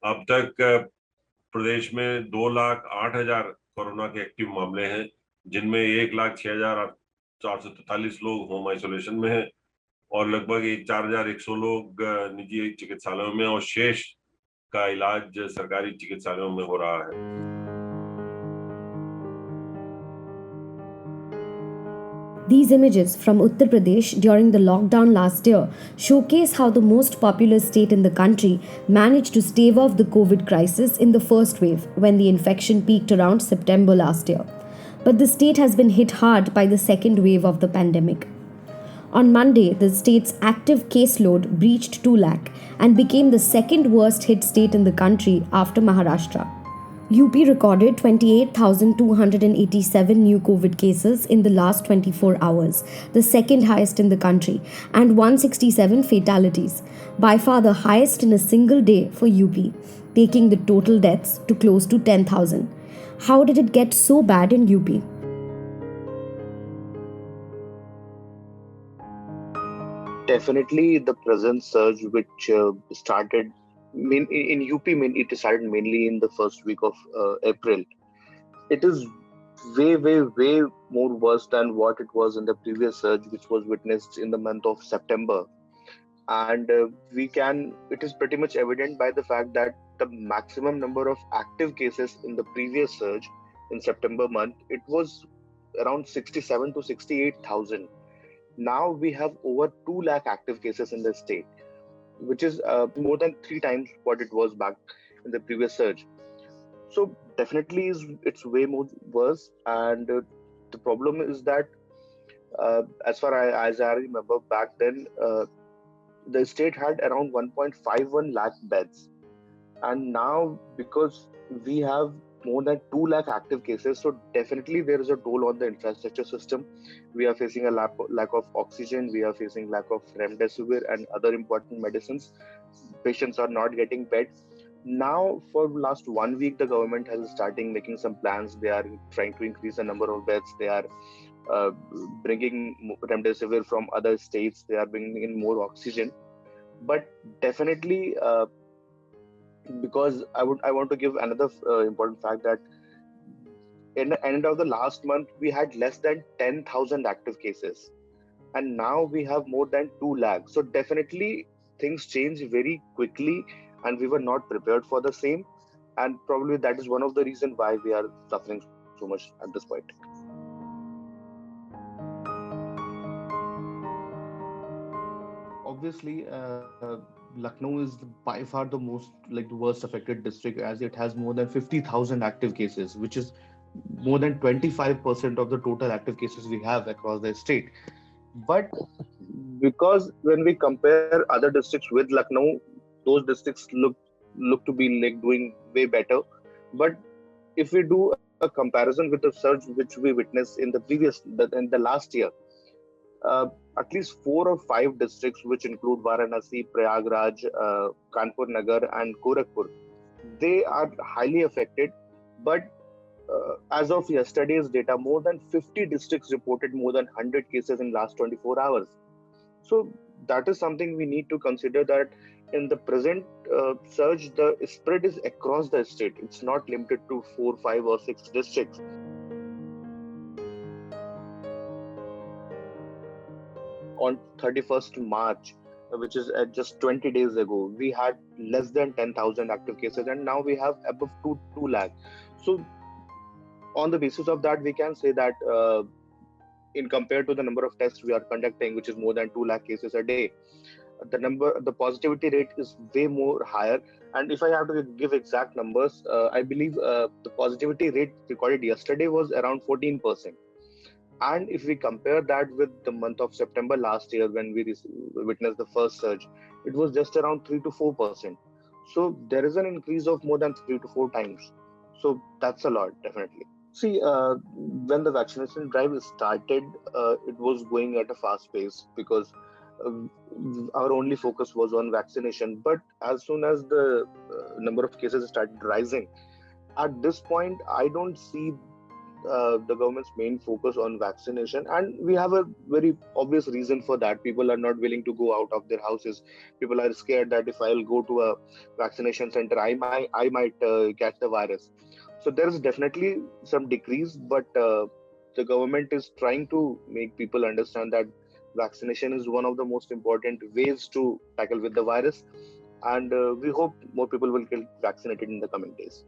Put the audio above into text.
अब तक प्रदेश में 2,08,000 कोरोना के एक्टिव मामले हैं, जिनमें 1,06,443 लोग होम आइसोलेशन में हैं और लगभग 4,100 लोग निजी चिकित्सालयों में, और शेष का इलाज सरकारी चिकित्सालयों में हो रहा है। These images from Uttar Pradesh during the lockdown last year showcase how the most populous state in the country managed to stave off the COVID crisis in the first wave when the infection peaked around September last year. But the state has been hit hard by the second wave of the pandemic. On Monday, the state's active caseload breached 2 lakh and became the second worst hit state in the country after Maharashtra. UP recorded 28,287 new COVID cases in the last 24 hours, the second highest in the country, and 167 fatalities, by far the highest in a single day for UP, taking the total deaths to close to 10,000. How did it get so bad in UP? Definitely, the present surge, which started in UP, it started mainly in the first week of April. It is way, way, way more worse than what it was in the previous surge, which was witnessed in the month of September. And it is pretty much evident by the fact that the maximum number of active cases in the previous surge in September month, it was around 67 to 68,000. Now we have over 2 lakh active cases in the state, which is more than 3 times what it was back in the previous surge. So definitely it's way more worse. And the problem is that as I remember back then, the state had around 1.51 lakh beds. And now, because we have more than 2 lakh active cases, so definitely there is a toll on the infrastructure system. We are facing a lack of oxygen, we are facing lack of remdesivir and other important medicines. Patients are not getting beds. Now, for last 1 week, the government has starting making some plans. They are trying to increase the number of beds. They are uh, bringing remdesivir from other states. They are bringing in more oxygen. But definitely, because I want to give another important fact that in the end of the last month we had less than 10,000 active cases, and now we have more than 2 lakh. So definitely things change very quickly, and we were not prepared for the same, and probably that is one of the reasons why we are suffering so much at this point. Obviously, Lucknow is by far the most, like, the worst affected district, as it has more than 50,000 active cases, which is more than 25% of the total active cases we have across the state. But Because when we compare other districts with Lucknow, those districts look to be like doing way better. But if we do a comparison with the surge which we witnessed in in the last year, uh, at least 4 or 5 districts, which include Varanasi, Prayagraj, Kanpur Nagar, and Gorakhpur, they are highly affected. But as of yesterday's data, more than 50 districts reported more than 100 cases in last 24 hours. So that is something we need to consider, that in the present surge, the spread is across the state. It's not limited to 4, 5, or 6 districts. On 31st March, which is just 20 days ago, we had less than 10,000 active cases, and now we have above 2 lakh. So on the basis of that, we can say that in compared to the number of tests we are conducting, which is more than 2 lakh cases a day, the positivity rate is way more higher. And if I have to give exact numbers, I believe the positivity rate recorded yesterday was around 14%. And if we compare that with the month of September last year, when we witnessed the first surge, it was just around 3 to 4%. So there is an increase of more than 3 to 4 times. So that's a lot, definitely. See, when the vaccination drive started, it was going at a fast pace, because uh, our only focus was on vaccination. But as soon as the number of cases started rising, at this point, I don't see the government's main focus on vaccination, and we have a very obvious reason for that. People are not willing to go out of their houses. People are scared that if I'll go to a vaccination center, I might catch the virus. So there is definitely some decrease, but the government is trying to make people understand that vaccination is one of the most important ways to tackle with the virus, and we hope more people will get vaccinated in the coming days.